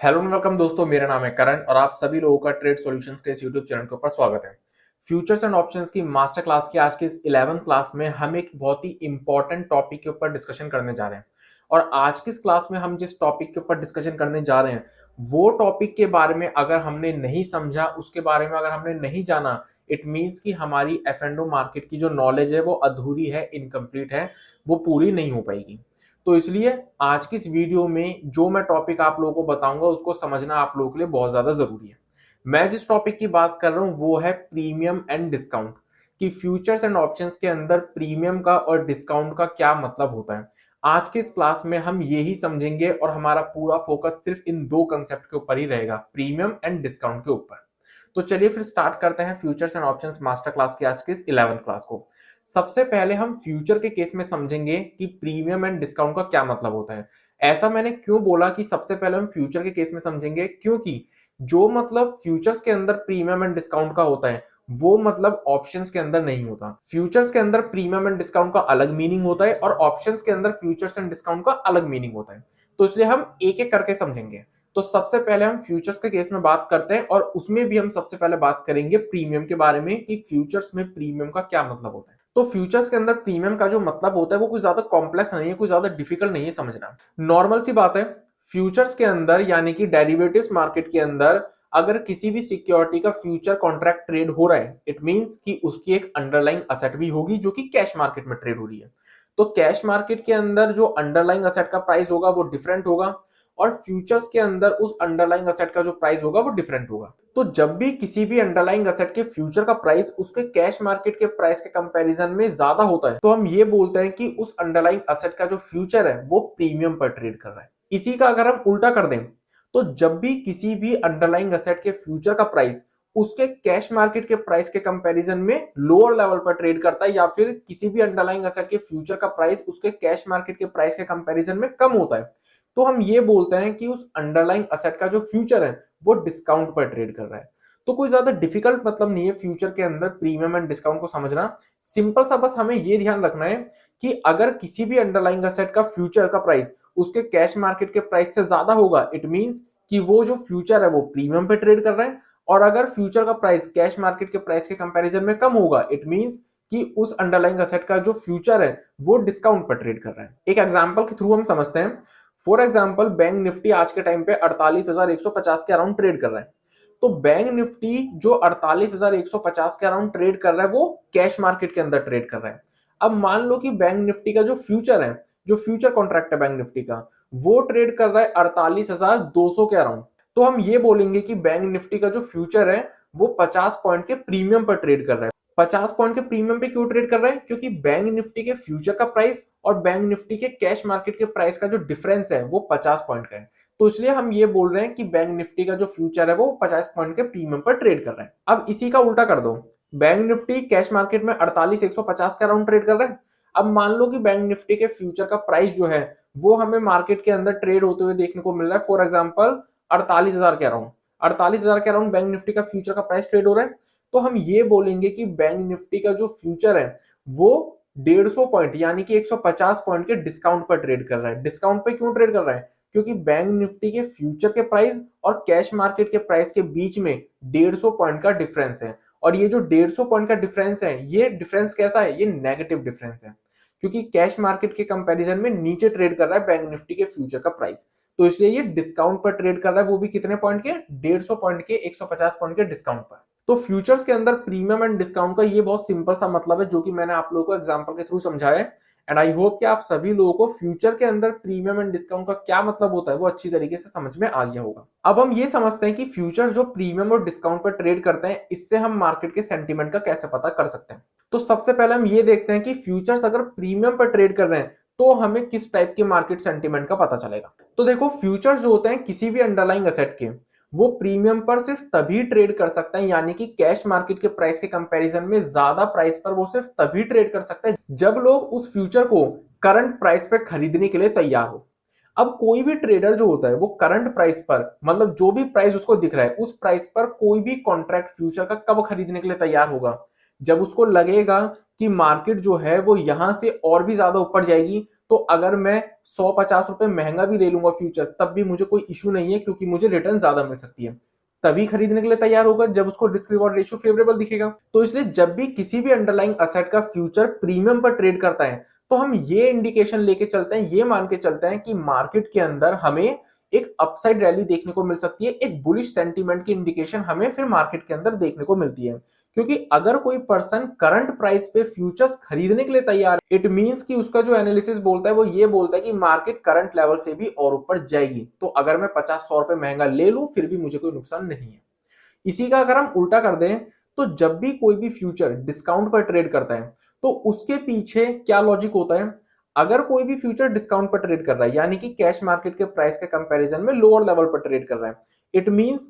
Hello and welcome दोस्तों, मेरा नाम है करण और आप सभी लोगों का ट्रेड सॉल्यूशंस के इस यूट्यूब चैनल के ऊपर स्वागत है। फ्यूचर्स एंड ऑप्शंस की मास्टर क्लास की आज के इस 11th क्लास में हम एक बहुत ही इंपॉर्टेंट टॉपिक के ऊपर डिस्कशन करने जा रहे हैं। और आज की इस क्लास में हम जिस टॉपिक के ऊपर डिस्कशन करने जा रहे हैं वो टॉपिक के बारे में अगर हमने नहीं समझा, उसके बारे में अगर हमने नहीं जाना, इट मीन्स कि हमारी एफ एंड ओ मार्केट की जो नॉलेज है वो अधूरी है, इनकम्प्लीट है, वो पूरी नहीं हो पाएगी। तो इसलिए आज की इस वीडियो में जो मैं टॉपिक आप लोगों को बताऊंगा उसको समझना आप लोगों के लिए बहुत ज्यादा जरूरी है। मैं जिस टॉपिक की बात कर रहा हूं वो है प्रीमियम एंड डिस्काउंट, कि फ्यूचर्स एंड ऑप्शंस के अंदर प्रीमियम का और डिस्काउंट का क्या मतलब होता है। आज के इस क्लास में हम यही समझेंगे और हमारा पूरा फोकस सिर्फ इन दो कंसेप्ट के ऊपर ही रहेगा, प्रीमियम एंड डिस्काउंट के ऊपर। तो चलिए फिर स्टार्ट करते हैं futures and options master class की आज के इस 11th क्लास को। सबसे पहले हम फ्यूचर के केस में समझेंगे कि प्रीमियम एंड डिस्काउंट का क्या मतलब होता है। ऐसा मैंने क्यों बोला कि सबसे पहले हम फ्यूचर के केस में समझेंगे, क्योंकि जो मतलब फ्यूचर्स के अंदर प्रीमियम एंड डिस्काउंट का होता है वो मतलब ऑप्शंस के अंदर नहीं होता। फ्यूचर्स के अंदर प्रीमियम एंड डिस्काउंट का अलग मीनिंग होता है और ऑप्शंस के अंदर फ्यूचर्स एंड डिस्काउंट का अलग मीनिंग होता है। तो इसलिए हम एक एक करके समझेंगे। तो सबसे पहले हम फ्यूचर्स के केस में बात करते हैं और उसमें भी हम सबसे पहले बात करेंगे प्रीमियम के बारे में कि फ्यूचर्स में प्रीमियम का क्या मतलब होता है। तो फ्यूचर्स के अंदर प्रीमियम का जो मतलब होता है वो कोई ज्यादा कॉम्प्लेक्स नहीं है, कोई ज्यादा डिफिकल्ट नहीं है समझना। नॉर्मल सी बात है, फ्यूचर्स के अंदर यानी कि डेरिवेटिव्स मार्केट के अंदर अगर किसी भी सिक्योरिटी का फ्यूचर कॉन्ट्रैक्ट ट्रेड हो रहा है, इट मींस कि उसकी एक अंडरलाइंग असेट भी होगी जो कि कैश मार्केट में ट्रेड हो रही है। तो कैश मार्केट के अंदर जो अंडरलाइंग असेट का प्राइस होगा वो डिफरेंट होगा और फ्यूचर्स के अंदर उस अंडरलाइंग असेट का जो प्राइस होगा वो डिफरेंट होगा। तो जब भी किसी भी अंडरलाइंग असेट के फ्यूचर का प्राइस उसके कैश मार्केट के प्राइस के कंपैरिजन में ज्यादा होता है तो हम ये बोलते हैं कि उस अंडरलाइंग असेट का जो फ्यूचर है वो प्रीमियम पर ट्रेड कर रहा है। इसी का अगर हम उल्टा कर दें तो जब भी किसी भी अंडरलाइंग असेट के फ्यूचर का प्राइस उसके कैश मार्केट के प्राइस के कंपैरिजन में लोअर लेवल पर ट्रेड करता है या फिर किसी भी अंडरलाइंग असेट के फ्यूचर का प्राइस उसके कैश मार्केट के प्राइस के कंपैरिजन में कम होता है, तो हम ये बोलते हैं कि उस अंडरलाइंग असेट का जो फ्यूचर है वो डिस्काउंट पर ट्रेड कर रहा है। तो कोई ज्यादा डिफिकल्ट मतलब नहीं है फ्यूचर के अंदर प्रीमियम एंड डिस्काउंट को समझना। सिंपल सा बस हमें ये ध्यान रखना है कि अगर किसी भी अंडरलाइंग असेट का फ्यूचर का प्राइस उसके कैश मार्केट के प्राइस से ज्यादा होगा, इट मींस कि वो जो फ्यूचर है वो प्रीमियम पे ट्रेड कर रहा है। और अगर फ्यूचर का प्राइस कैश मार्केट के प्राइस के कंपैरिजन में कम होगा, इट मींस कि उस अंडरलाइंग असेट का जो फ्यूचर है वो डिस्काउंट पर ट्रेड कर रहा है। एक एग्जांपल के थ्रू हम समझते हैं। फॉर एग्जाम्पल बैंक निफ्टी आज के टाइम पे 48,150 के अराउंड ट्रेड कर रहा है। तो बैंक निफ्टी जो 48,150 के अराउंड ट्रेड कर रहा है वो कैश मार्केट के अंदर ट्रेड कर रहा है। अब मान लो कि बैंक निफ्टी का जो फ्यूचर है, जो फ्यूचर कॉन्ट्रैक्ट है बैंक निफ्टी का, वो ट्रेड कर रहा है 48,200 के अराउंड। तो हम ये बोलेंगे कि बैंक निफ्टी का जो फ्यूचर है वो 50 पॉइंट के प्रीमियम पर ट्रेड कर रहा है। 50 पॉइंट के प्रीमियम पे क्यों ट्रेड कर रहा है? क्योंकि बैंक निफ्टी के फ्यूचर का प्राइस और बैंक निफ्टी के कैश मार्केट के प्राइस का जो डिफरेंस है वो 50 पॉइंट का है। तो इसलिए हम ये बोल रहे हैं कि बैंक निफ्टी का जो फ्यूचर है वो 50 पॉइंट के प्रीमियम पर ट्रेड कर रहा है। अब इसी का उल्टा कर दो, बैंक निफ्टी कैश मार्केट में 48,150 का अराउंड ट्रेड कर रहा है। अब मान लो कि बैंक निफ्टी के फ्यूचर का प्राइस जो है वो हमें मार्केट के अंदर ट्रेड होते हुए देखने को मिल रहा है फॉर एग्जाम्पल 48,000 के अराउंड। 48,000 के अराउंड बैंक निफ्टी का फ्यूचर का प्राइस ट्रेड हो रहा है। तो हम ये बोलेंगे कि बैंक निफ्टी का जो फ्यूचर है वो 150 पॉइंट यानी कि 150 पॉइंट के डिस्काउंट पर ट्रेड कर रहा है। डिस्काउंट पे क्यों ट्रेड कर रहा है? क्योंकि बैंक निफ्टी के फ्यूचर के प्राइस और कैश मार्केट के प्राइस के बीच में 150 पॉइंट का डिफरेंस है। और ये जो 150 पॉइंट का डिफरेंस है, ये डिफरेंस कैसा है? ये नेगेटिव डिफरेंस है, क्योंकि कैश मार्केट के कंपैरिजन में नीचे ट्रेड कर रहा है बैंक निफ्टी के फ्यूचर का प्राइस। तो इसलिए ये डिस्काउंट पर ट्रेड कर रहा है, वो भी कितने पॉइंट के? 150 पॉइंट के, 150 पॉइंट के डिस्काउंट पर। तो फ्यूचर्स के अंदर प्रीमियम एंड डिस्काउंट का ये बहुत सिंपल सा मतलब है जो कि मैंने आप लोगों को एग्जांपल के थ्रू समझाया है। एंड आई होप कि आप सभी लोगों को फ्यूचर के अंदर प्रीमियम एंड डिस्काउंट का क्या मतलब होता है वो अच्छी तरीके से समझ में आ गया होगा। अब हम ये समझते हैं कि फ्यूचर जो प्रीमियम और डिस्काउंट पर ट्रेड करते हैं, इससे हम मार्केट के सेंटीमेंट का कैसे पता कर सकते हैं। तो सबसे पहले हम ये देखते हैं कि फ्यूचर्स अगर प्रीमियम पर ट्रेड कर रहे हैं तो हमें किस टाइप के मार्केट सेंटीमेंट का पता चलेगा। तो देखो, फ्यूचर्स जो होते हैं किसी भी अंडरलाइंग एसेट के, वो प्रीमियम पर सिर्फ तभी ट्रेड कर सकता है, यानी कि कैश मार्केट के प्राइस के कंपैरिजन में ज्यादा प्राइस पर वो सिर्फ तभी ट्रेड कर सकता है जब लोग उस फ्यूचर को करंट प्राइस पे खरीदने के लिए तैयार हो। अब कोई भी ट्रेडर जो होता है वो करंट प्राइस पर, मतलब जो भी प्राइस उसको दिख रहा है उस प्राइस पर कोई भी कॉन्ट्रैक्ट फ्यूचर का कब खरीदने के लिए तैयार होगा? जब उसको लगेगा कि मार्केट जो है वो यहां से और भी ज्यादा ऊपर जाएगी, तो अगर मैं 150 रुपए महंगा भी ले लूंगा फ्यूचर, तब भी मुझे कोई इशू नहीं है, क्योंकि मुझे रिटर्न ज्यादा मिल सकती है। तभी खरीदने के लिए तैयार होगा जब उसको रिस्क रिवॉर्ड रेशियो फेवरेबल दिखेगा। तो इसलिए जब भी किसी भी अंडरलाइंग असेट का फ्यूचर प्रीमियम पर ट्रेड करता है, तो हम ये इंडिकेशन लेके चलते हैं, ये मान के चलते हैं कि मार्केट के अंदर हमें एक अपसाइड रैली देखने को मिल सकती है, एक बुलिश सेंटीमेंट की इंडिकेशन हमें फिर मार्केट के अंदर देखने को मिलती है। क्योंकि अगर कोई पर्सन करंट प्राइस पे फ्यूचर्स खरीदने के लिए तैयार है, इट मींस कि उसका जो एनालिसिस बोलता है वो ये बोलता है कि मार्केट करंट लेवल से भी और ऊपर जाएगी, तो अगर मैं 50-100 रुपए महंगा ले लूं फिर भी मुझे कोई नुकसान नहीं है। इसी का अगर हम उल्टा कर दें, तो जब भी कोई भी फ्यूचर डिस्काउंट पर ट्रेड करता है, तो उसके पीछे क्या लॉजिक होता है। अगर कोई भी फ्यूचर डिस्काउंट पर ट्रेड कर रहा है, यानी कि कैश मार्केट के प्राइस के कंपैरिजन में लोअर लेवल पर ट्रेड कर रहा है, इट मींस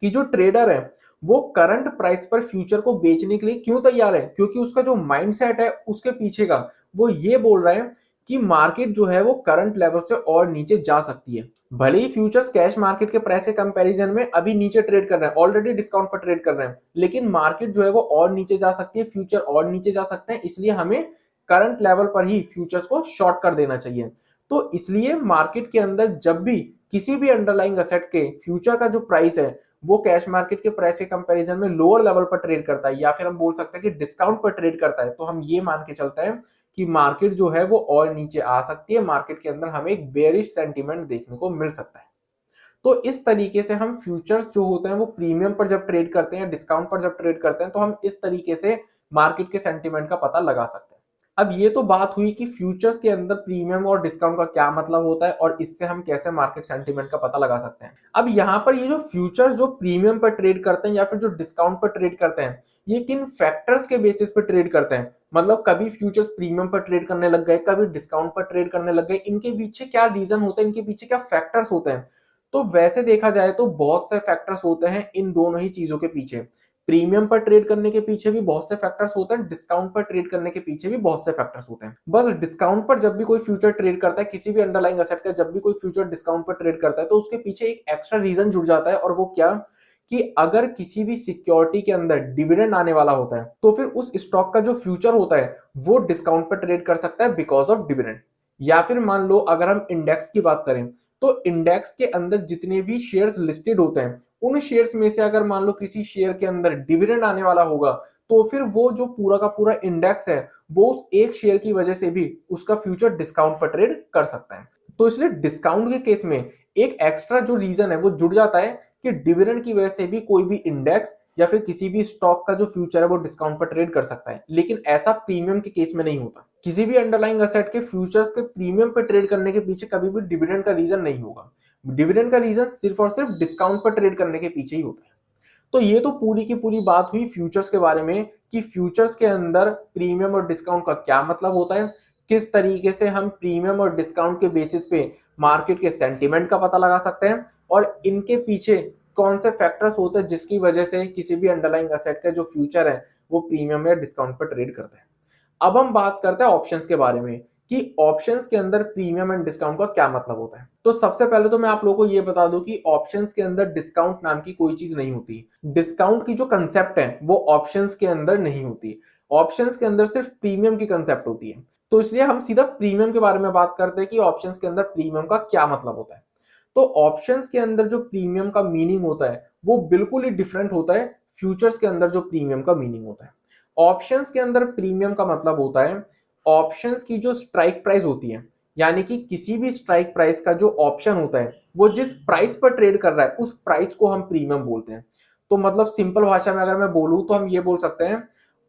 कि जो ट्रेडर है वो करंट प्राइस पर फ्यूचर को बेचने के लिए क्यों तैयार है, क्योंकि उसका जो माइंडसेट है उसके पीछे का वो ये बोल रहा है कि मार्केट जो है वो करंट लेवल से और नीचे जा सकती है। भले ही फ्यूचर्स कैश मार्केट के प्राइस के कंपैरिजन में अभी नीचे ट्रेड कर रहे हैं, ऑलरेडी डिस्काउंट पर ट्रेड कर रहे हैं, लेकिन मार्केट जो है वो और नीचे जा सकती है, फ्यूचर और नीचे जा सकते हैं, इसलिए हमें करंट लेवल पर ही फ्यूचर्स को शॉर्ट कर देना चाहिए। तो इसलिए मार्केट के अंदर जब भी किसी भी अंडरलाइंग असेट के फ्यूचर का जो प्राइस है वो कैश मार्केट के प्राइस के कंपैरिजन में लोअर लेवल पर ट्रेड करता है, या फिर हम बोल सकते हैं कि डिस्काउंट पर ट्रेड करता है, तो हम ये मान के चलते हैं कि मार्केट जो है वो और नीचे आ सकती है, मार्केट के अंदर हमें एक बेयरिश सेंटीमेंट देखने को मिल सकता है। तो इस तरीके से हम फ्यूचर्स जो होते हैं वो प्रीमियम पर जब ट्रेड करते हैं, डिस्काउंट पर जब ट्रेड करते हैं, तो हम इस तरीके से मार्केट के सेंटीमेंट का पता लगा सकते हैं। अब ये तो बात हुई कि फ्यूचर्स के अंदर प्रीमियम और डिस्काउंट का क्या मतलब होता है और इससे हम कैसे मार्केट सेंटीमेंट का पता लगा सकते हैं। अब यहाँ पर ये जो फ्यूचर्स जो प्रीमियम पर ट्रेड करते हैं या फिर जो डिस्काउंट पर ट्रेड करते हैं, ये किन फैक्टर्स के बेसिस पर ट्रेड करते हैं, मतलब कभी फ्यूचर्स प्रीमियम पर ट्रेड करने लग गए, कभी डिस्काउंट पर ट्रेड करने लग गए, इनके पीछे क्या रीजन होता है, इनके पीछे क्या फैक्टर्स होते हैं। तो वैसे देखा जाए तो बहुत से फैक्टर्स होते हैं इन दोनों ही चीजों के पीछे। प्रीमियम पर ट्रेड करने के पीछे भी बहुत से फैक्टर्स होते हैं, डिस्काउंट पर ट्रेड करने के पीछे भी बहुत से फैक्टर्स होते हैं। बस डिस्काउंट पर जब भी कोई फ्यूचर ट्रेड करता है, किसी भी अंडरलाइंग एसेट का जब भी कोई फ्यूचर डिस्काउंट पर ट्रेड करता है, तो उसके पीछे एक एक्स्ट्रा रीजन जुड़ जाता है, और वो क्या कि अगर किसी भी सिक्योरिटी के अंदर डिविडेंड आने वाला होता है, तो फिर उस स्टॉक का जो फ्यूचर होता है वो डिस्काउंट पर ट्रेड कर सकता है बिकॉज ऑफ डिविडेंड। या फिर मान लो अगर हम इंडेक्स की बात करें, तो इंडेक्स के अंदर जितने भी शेयर्स लिस्टेड होते हैं, उन शेयर्स में से अगर मान लो किसी शेयर के अंदर डिविडेंड आने वाला होगा, तो फिर वो जो पूरा का पूरा इंडेक्स है वो उस एक शेयर की वजह से भी उसका फ्यूचर डिस्काउंट पर ट्रेड कर सकता है। तो इसलिए डिस्काउंट के केस में एक एक्स्ट्रा जो रीजन है वो जुड़ जाता है कि डिविडेंड की वजह से भी कोई भी इंडेक्स या फिर किसी भी स्टॉक का जो फ्यूचर है वो डिस्काउंट पर ट्रेड कर सकता है। लेकिन ऐसा प्रीमियम के केस में नहीं होता। किसी भी अंडरलाइंग एसेट के फ्यूचर्स के प्रीमियम पर ट्रेड करने के पीछे कभी भी डिविडेंड का रीजन नहीं होगा। डिविडेंड का रीजन सिर्फ और सिर्फ डिस्काउंट पर ट्रेड करने के पीछे ही होता है। तो ये तो पूरी की पूरी बात हुई फ्यूचर्स के बारे में कि फ्यूचर्स के अंदर प्रीमियम और डिस्काउंट का क्या मतलब होता है, किस तरीके से हम प्रीमियम और डिस्काउंट के बेसिस पे मार्केट के सेंटीमेंट का पता लगा सकते हैं, और इनके पीछे कौन से फैक्टर्स होते हैं जिसकी वजह से किसी भी अंडरलाइंग एसेट का जो फ्यूचर है वो प्रीमियम या डिस्काउंट पर ट्रेड करता है। अब हम बात करते हैं ऑप्शंस के बारे में कि ऑप्शंस के अंदर प्रीमियम एंड डिस्काउंट का क्या मतलब होता है। तो सबसे पहले तो मैं आप लोगों को ये बता दूं कि ऑप्शंस के अंदर डिस्काउंट नाम की कोई चीज नहीं होती। डिस्काउंट की जो कंसेप्ट है वो ऑप्शंस के अंदर नहीं होती। ऑप्शंस के अंदर सिर्फ प्रीमियम की कंसेप्ट होती है। तो इसलिए हम सीधा प्रीमियम के बारे में बात करते हैं कि ऑप्शंस के अंदर प्रीमियम का क्या मतलब होता है। तो ऑप्शंस के अंदर जो प्रीमियम का मीनिंग होता है वो बिल्कुल ही डिफरेंट होता है फ्यूचर्स के अंदर जो प्रीमियम का मीनिंग होता है। ऑप्शंस के अंदर प्रीमियम का मतलब होता है ऑप्शंस की जो स्ट्राइक प्राइस होती है, यानी कि किसी भी स्ट्राइक प्राइस का जो ऑप्शन होता है वो जिस प्राइस पर ट्रेड कर रहा है उस प्राइस को हम प्रीमियम बोलते हैं। तो मतलब सिंपल भाषा में अगर मैं बोलूं तो हम ये बोल सकते हैं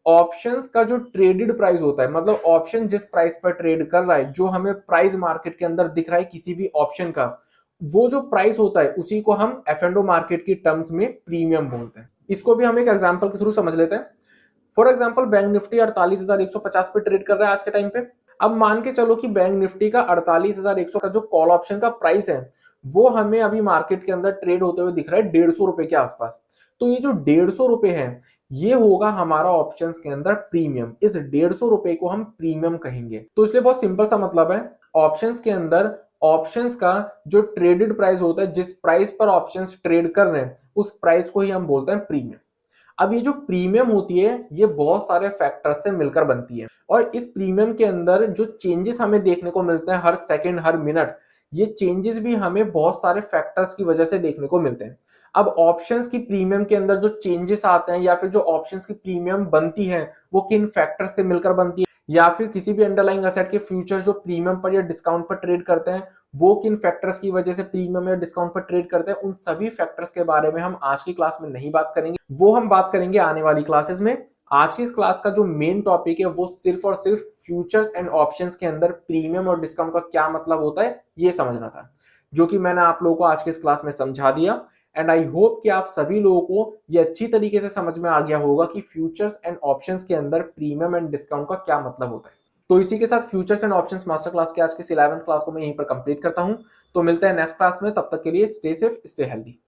ऑप्शंस का जो ट्रेडेड प्राइस होता है, मतलब ऑप्शन जिस प्राइस पर ट्रेड कर रहा है, जो हमें प्राइस मार्केट के अंदर दिख रहा है किसी भी ऑप्शन का, वो जो प्राइस होता है उसी को हम F&O मार्केट की टर्म्स में प्रीमियम बोलते हैं। इसको भी हम एक एग्जांपल के थ्रू समझ लेते हैं। फॉर एग्जांपल बैंक निफ्टी 48,150 पे ट्रेड कर रहा है आज के टाइम पे। अब मान के चलो कि बैंक निफ्टी का 48,100 का जो कॉल ऑप्शन का प्राइस है वो हमें अभी मार्केट के अंदर ट्रेड होते हुए दिख रहा है 150 रुपए के आसपास। तो ये जो 150 रुपए है ये होगा हमारा ऑप्शंस के अंदर प्रीमियम। इस 150 रुपए को हम प्रीमियम कहेंगे। तो इसलिए बहुत सिंपल सा मतलब है, ऑप्शंस के अंदर ऑप्शंस का जो ट्रेडेड प्राइस होता है, जिस प्राइस पर ऑप्शंस ट्रेड कर रहे हैं उस प्राइस को ही हम बोलते हैं प्रीमियम। अब ये जो प्रीमियम होती है ये बहुत सारे फैक्टर्स से मिलकर बनती है और इस प्रीमियम के अंदर जो चेंजेस हमें देखने को मिलते हैं हर सेकंड हर मिनट, ये चेंजेस भी हमें बहुत सारे फैक्टर्स की वजह से देखने को मिलते हैं। अब ऑप्शंस की प्रीमियम के अंदर जो चेंजेस आते हैं या फिर जो ऑप्शंस की प्रीमियम बनती है वो किन फैक्टर्स से मिलकर बनती है, या फिर किसी भी अंडरलाइंग एसेट के फ्यूचर जो प्रीमियम पर या डिस्काउंट पर ट्रेड करते हैं वो किन फैक्टर्स की वजह से प्रीमियम या डिस्काउंट पर ट्रेड करते हैं, उन सभी फैक्टर्स के बारे में हम आज की क्लास में नहीं बात करेंगे, वो हम बात करेंगे आने वाली क्लासेस में। आज की इस क्लास का जो मेन टॉपिक है वो सिर्फ और सिर्फ फ्यूचर्स एंड ऑप्शंस के अंदर प्रीमियम और डिस्काउंट का क्या मतलब होता है ये समझना था, जो कि मैंने आप लोगों को आज की इस क्लास में समझा दिया। एंड आई होप कि आप सभी लोगों को ये अच्छी तरीके से समझ में आ गया होगा कि फ्यूचर्स एंड ऑप्शंस के अंदर प्रीमियम एंड डिस्काउंट का क्या मतलब होता है। तो इसी के साथ futures and options master class के आज की 11th क्लास को मैं यहीं पर कंप्लीट करता हूं। तो मिलते हैं नेक्स्ट क्लास में, तब तक के लिए स्टे सेफ स्टे हेल्दी।